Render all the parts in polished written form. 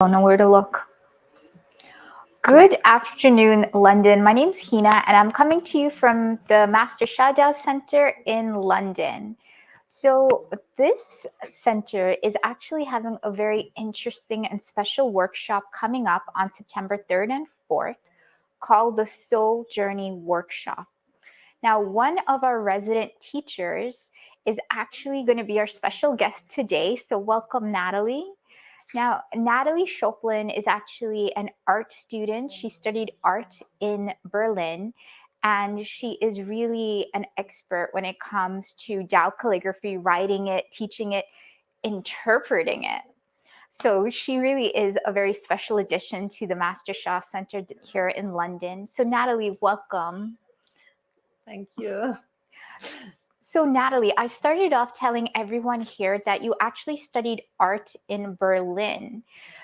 Don't know where to look. Good afternoon, London. My name's Hina, and I'm coming to you from the Master Shadow Center in London. So, this center is actually having a very interesting and special workshop coming up on September 3rd and 4th called the Soul Journey Workshop. Now, one of our resident teachers is actually going to be our special guest today. So, welcome, Natalie. Now, Natalie Schoplin is actually an art student. She studied art in Berlin, and she is really an expert when it comes to Tao calligraphy, writing it, teaching it, interpreting it. So she really is a very special addition to the Master Shah Center here in London. So Natalie, welcome. Thank you. So, Natalie, I started off telling everyone here that you actually studied art in Berlin.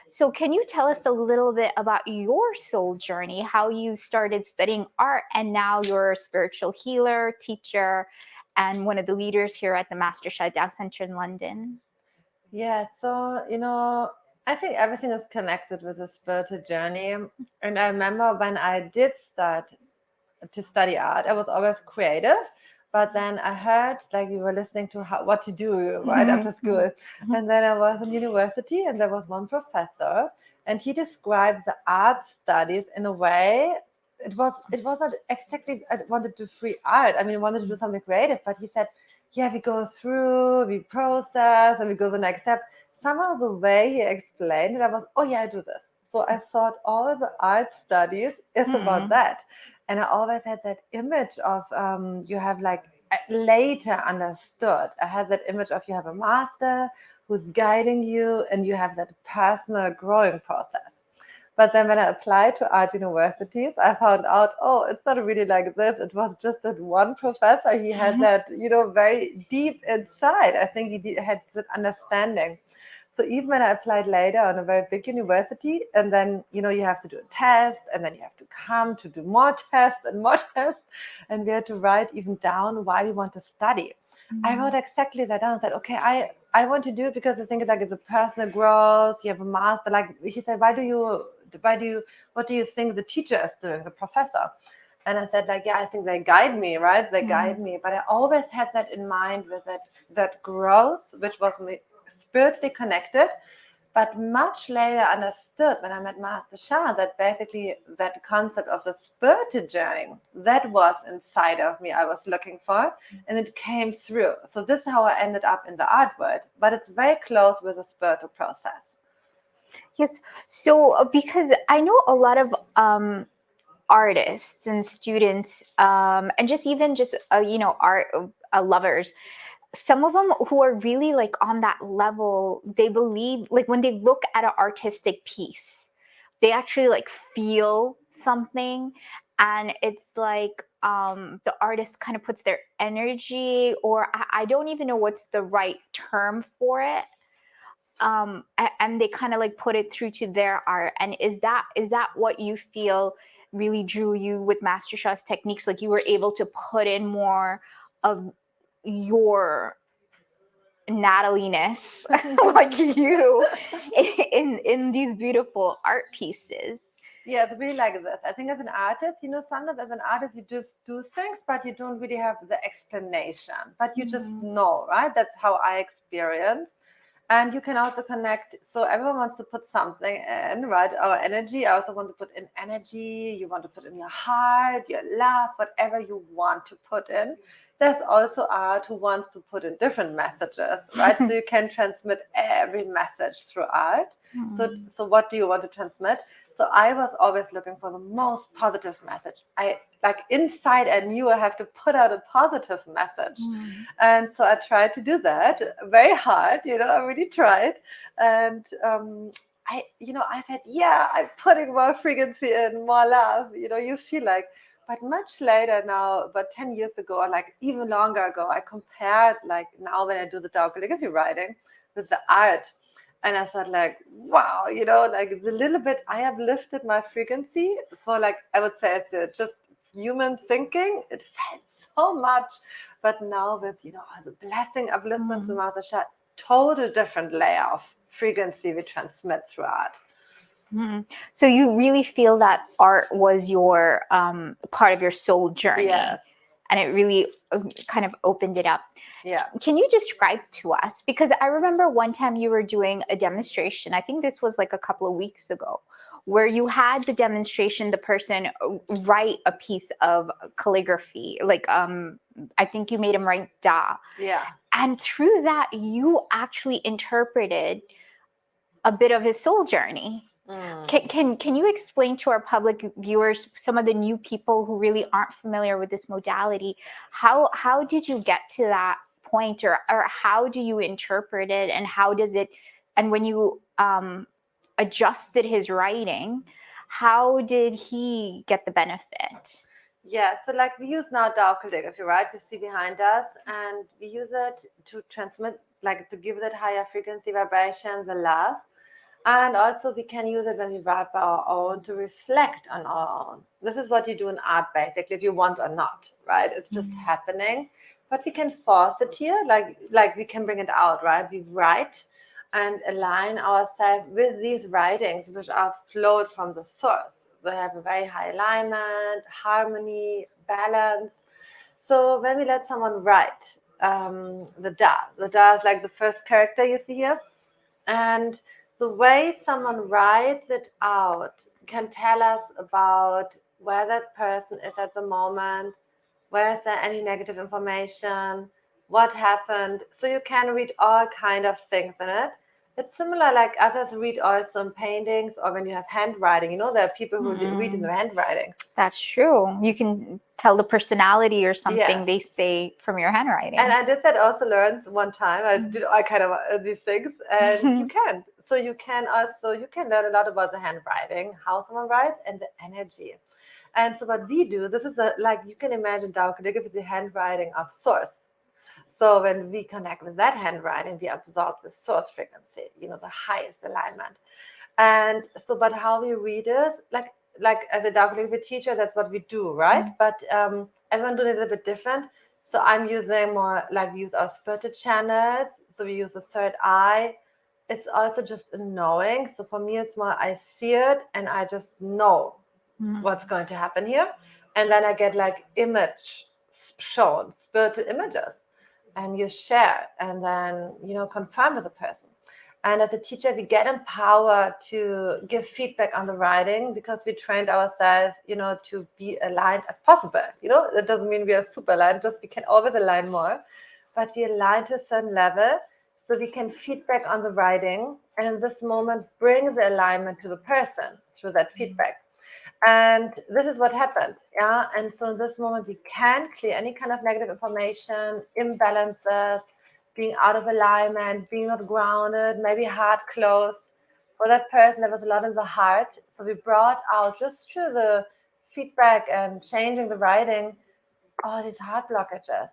So, can you tell us a little bit about your soul journey, how you started studying art and now you're a spiritual healer, teacher, and one of the leaders here at the Master Shah Tao Center in London? Yeah, so, I think everything is connected with a spiritual journey. And I remember when I did start to study art, I was always creative. But then I heard, like, we were listening to what to do right after school. And then I was in university, and there was one professor, and he described the art studies in a way. It was not exactly I wanted to free art. I mean, I wanted to do something creative, but he said, yeah, we go through, we process, and we go to the next step. Somehow the way he explained it, I was, oh yeah, I do this. So I thought all the art studies is about that. And I always had that image of you have like later understood. I had that image of you have a master who's guiding you and you have that personal growing process. But then when I applied to art universities, I found out, oh, it's not really like this. It was just that one professor. He had that, very deep inside. I think had that understanding. So even when I applied later on a very big university, and then, you have to do a test, and then you have to come to do more tests and more tests, and we had to write even down why we want to study. I wrote exactly that down. I said, okay, I want to do it because I think like it's a personal growth. You have a master. Like he said, what do you think the teacher is doing, the professor? And I said, like, yeah, I think they guide me, right? They guide me. But I always had that in mind with that growth, which was spiritually connected, but much later understood when I met Master Shah that basically that concept of the spiritual journey, that was inside of me I was looking for, and it came through. So this is how I ended up in the art world, but it's very close with the spiritual process. Yes. So, because I know a lot of artists and students, and art lovers, some of them who are really like on that level, they believe like when they look at an artistic piece, they actually like feel something, and it's like the artist kind of puts their energy, or I don't even know what's the right term for it, and they kind of like put it through to their art. And is that what you feel really drew you with Master Shah's techniques? Like you were able to put in more of your Natalie-ness, like you, in these beautiful art pieces. Yeah, it's really like this. I think as an artist, sometimes as an artist, you just do things, but you don't really have the explanation, but you just know, right? That's how I experience. And you can also connect. So everyone wants to put something in, right? Our energy. I also want to put in energy. You want to put in your heart, your love, whatever you want to put in. There's also art who wants to put in different messages, right? So you can transmit every message through art. So what do you want to transmit? So I was always looking for the most positive message. I like inside I knew I have to put out a positive message. And so I tried to do that very hard, I really tried. And I said, yeah, I'm putting more frequency in, more love, you feel like. But much later now, about 10 years ago, or like even longer ago, I compared like now when I do the Tao calligraphy writing with the art. And I thought like, wow, like the little bit I have lifted my frequency for like, I would say it's just human thinking. It felt so much. But now with, the blessing, upliftment to Master Shah, total different layer of frequency we transmit through art. Mm. So you really feel that art was your part of your soul journey, Yes. and it really kind of opened it up. Yeah. Can you describe to us? Because I remember one time you were doing a demonstration. I think this was like a couple of weeks ago, where you had the demonstration, the person write a piece of calligraphy. Like I think you made him write Da. Yeah. And through that, you actually interpreted a bit of his soul journey. Can you explain to our public viewers, some of the new people who really aren't familiar with this modality, how did you get to that point, or how do you interpret it, and how does it, and when you adjusted his writing, how did he get the benefit? Yeah, so like we use now Dao calligraphy, right? You see behind us, and we use it to transmit, like to give that higher frequency vibration, the love. And also we can use it when we write by our own to reflect on our own. This is what you do in art, basically, if you want or not, right? It's just happening. But we can force it here, like we can bring it out, right? We write and align ourselves with these writings, which are flowed from the source. So they have a very high alignment, harmony, balance. So when we let someone write the Da is like the first character you see here. And the way someone writes it out can tell us about where that person is at the moment, where is there any negative information, what happened. So you can read all kind of things in it. It's similar like others read also in paintings, or when you have handwriting. You know, there are people who read in their handwritings. That's true. You can tell the personality or something Yes. they say from your handwriting. And I did that also learned one time. I did all kind of these things, and you can. So you can learn a lot about the handwriting, how someone writes, and the energy. And so what we do, this is like you can imagine Tao calligraphy is the handwriting of source. So when we connect with that handwriting, we absorb the source frequency, the highest alignment. And so, but how we read is like as a Tao calligraphy teacher, that's what we do, right? But everyone doing it a little bit different. So I'm using more like we use our spirited channels. So we use the third eye. It's also just a knowing. So for me, it's more I see it and I just know what's going to happen here. And then I get like image shown, spirited images, and you share and then, confirm with the person. And as a teacher, we get empowered to give feedback on the writing because we trained ourselves, to be aligned as possible. That doesn't mean we are super aligned, just we can always align more, but we align to a certain level so we can feedback on the writing. And in this moment, bring the alignment to the person through that feedback. And this is what happened. Yeah. And so in this moment, we can clear any kind of negative information, imbalances, being out of alignment, being not grounded, maybe heart closed. For that person, there was a lot in the heart. So we brought out just through the feedback and changing the writing, all these heart blockages,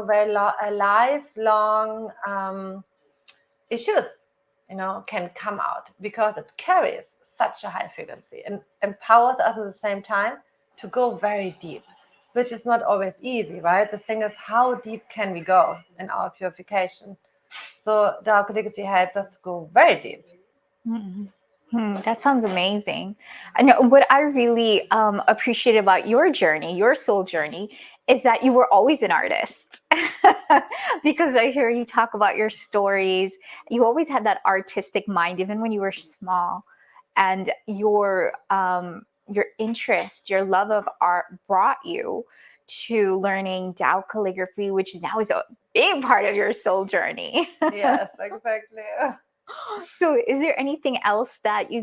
very lifelong issues, can come out because it carries such a high frequency and empowers us at the same time to go very deep, which is not always easy, right? The thing is, how deep can we go in our purification? So the calligraphy helps us to go very deep. That sounds amazing. I know what I really appreciate about your journey, your soul journey, is that you were always an artist. Because I hear you talk about your stories. You always had that artistic mind, even when you were small, and your interest, your love of art brought you to learning Tao calligraphy, which now is a big part of your soul journey. Yes, exactly. So is there anything else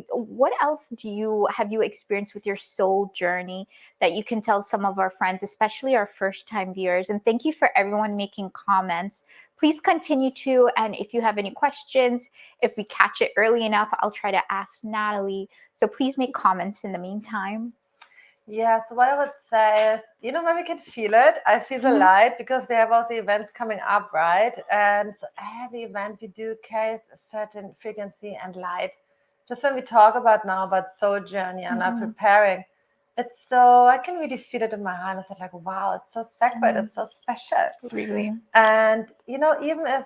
what else have you experienced with your soul journey that you can tell some of our friends, especially our first time viewers? And thank you for everyone making comments. Please continue to, and if you have any questions, if we catch it early enough, I'll try to ask Natalie. So please make comments in the meantime. Yeah, so what I would say is, when we can feel it, I feel the light because we have all the events coming up, right? And every event we do carries a certain frequency and light. Just when we talk about soul journey and are preparing, it's so, I can really feel it in my heart. It's like, wow, it's so sacred, it's so special. Really? And, even if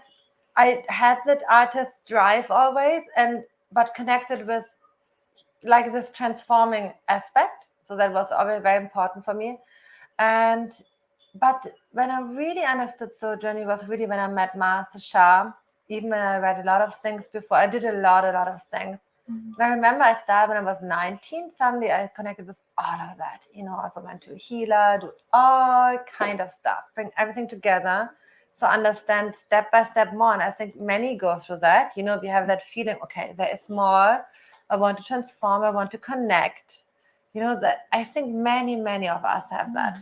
I had that artist drive always, but connected with like this transforming aspect. So that was always very important for me. And but when I really understood soul journey was really when I met Master Shah. Even when I read a lot of things before, I did a lot of things. Mhm. And I remember I started when I was 19. Suddenly I connected with all of that. I also went to a healer, do all kind of stuff, bring everything together. So understand step by step more. And I think many go through that. We have that feeling, okay, there is more. I want to transform, I want to connect. That I think many of us have that.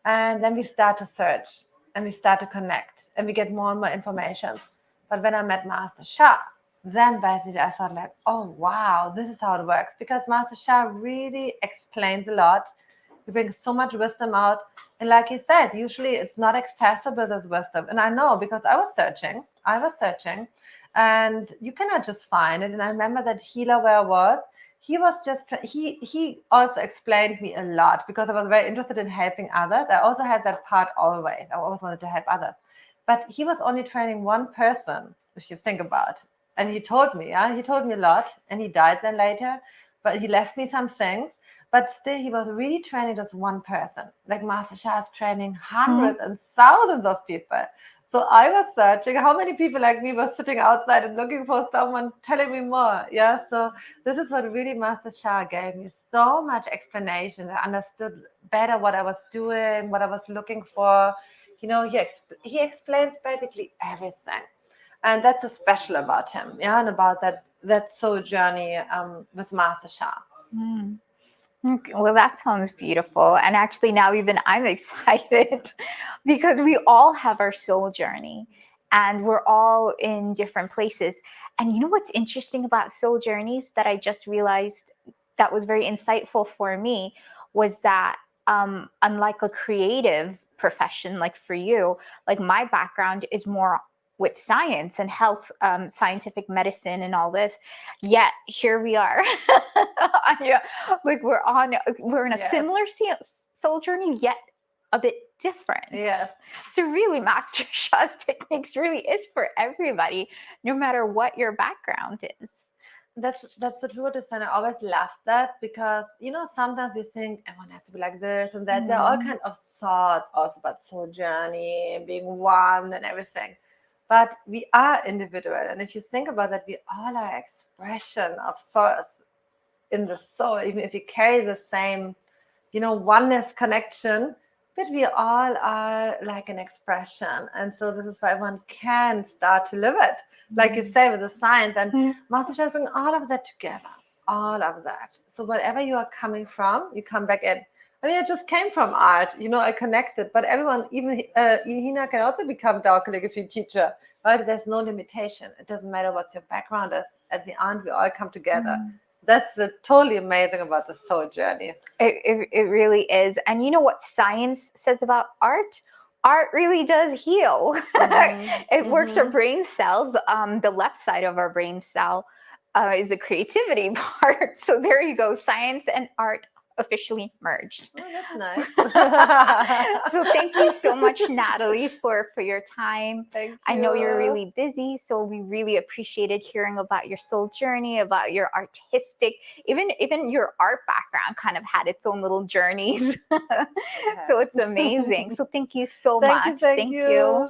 And then we start to search and we start to connect and we get more and more information. But when I met Master Shah, then basically I thought like, oh wow, this is how it works. Because Master Shah really explains a lot. He brings so much wisdom out. And like he says, usually it's not accessible as wisdom. And I know because I was searching and you cannot just find it. And I remember that healer where I was, he was just he also explained me a lot because I was very interested in helping others. I also had that part always. I always wanted to help others. But he was only training one person, if you think about. And he told me, yeah, he told me a lot and he died then later, but he left me some things. But still, he was really training just one person. Like Master Shah is training hundreds and thousands of people. So I was searching how many people like me were sitting outside and looking for someone telling me more. Yeah. So this is what really Master Shah gave me so much explanation. I understood better what I was doing, what I was looking for. He explains basically everything, and that's so special about him. Yeah, and about that soul journey with Master Shah. Mm. Okay, well, that sounds beautiful. And actually, now even I'm excited because we all have our soul journey and we're all in different places. And you know what's interesting about soul journeys that I just realized that was very insightful for me was that unlike a creative profession like for you, like my background is more with science and health, scientific medicine and all this. Yet here we are. Yeah, like we're in a Yes. similar soul journey, yet a bit different. Yes. So really, Master Shah's techniques really is for everybody, no matter what your background is. That's the truth, and I always laugh that because sometimes we think everyone has to be like this and that. There are all kind of thoughts also about soul journey, being one and everything. But we are individual, and if you think about that, we all are expression of source in the soul, even if we carry the same, oneness connection, but we all are like an expression. And so this is why one can start to live it, like you say, with the science. And Master Shah bring all of that together, all of that. So whatever you are coming from, you come back in. I mean, I just came from art, I connected, but everyone, even Hina, can also become Tao calligraphy teacher, right? There's no limitation. It doesn't matter what your background is. At the end, we all come together. That's totally amazing about the soul journey. It really is. And you know what science says about art? Art really does heal. It works our brain cells. The left side of our brain cell is the creativity part. So there you go. Science and art officially merged. Oh, that's nice. So thank you so much, Natalie, for your time. Thank you. I know you're really busy, so we really appreciated hearing about your soul journey, about your artistic, even your art background kind of had its own little journeys. So it's amazing. So thank you so much. Thank you.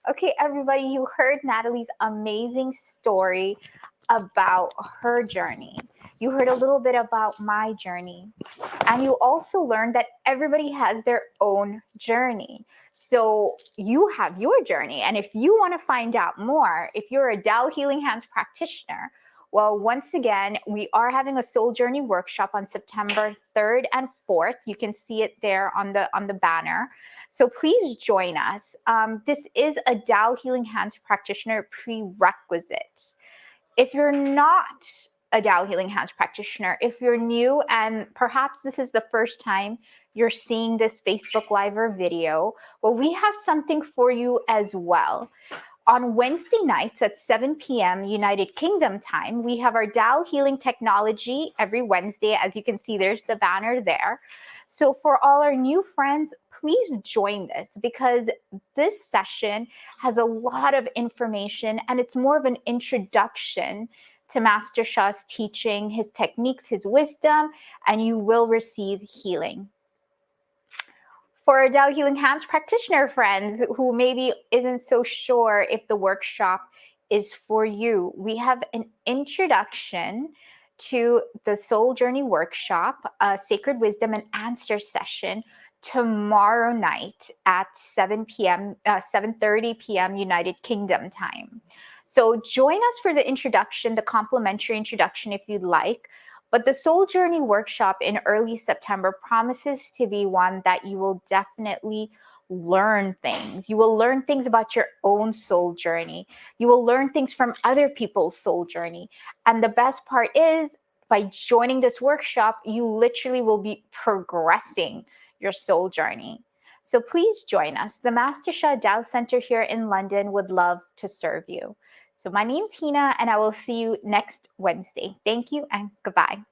Okay, everybody, you heard Natalie's amazing story about her journey. You heard a little bit about my journey. And you also learned that everybody has their own journey. So you have your journey. And if you want to find out more, if you're a Tao Healing Hands practitioner, well, once again, we are having a soul journey workshop on September 3rd and 4th. You can see it there on the banner. So please join us. This is a Tao Healing Hands practitioner prerequisite. If you're not a Tao Healing Hands practitioner, if you're new and perhaps this is the first time you're seeing this Facebook Live or video, well, we have something for you as well. On Wednesday nights at 7 p.m. United Kingdom time, we have our Tao Healing Technology every Wednesday. As you can see, there's the banner there. So for all our new friends, please join this because this session has a lot of information and it's more of an introduction to Master Sha's teaching, his techniques, his wisdom, and you will receive healing. For our Tao Healing Hands practitioner friends who maybe isn't so sure if the workshop is for you, we have an introduction to the Soul Journey workshop, a Sacred Wisdom and Answer session tomorrow night at 7 p.m., 7:30 p.m. United Kingdom time. So join us for the introduction, the complimentary introduction if you'd like. But the Soul Journey workshop in early September promises to be one that you will definitely learn things. You will learn things about your own soul journey. You will learn things from other people's soul journey. And the best part is, by joining this workshop, you literally will be progressing your soul journey. So please join us. The Master Sha Tao Center here in London would love to serve you. So my name's Hina, and I will see you next Wednesday. Thank you and goodbye.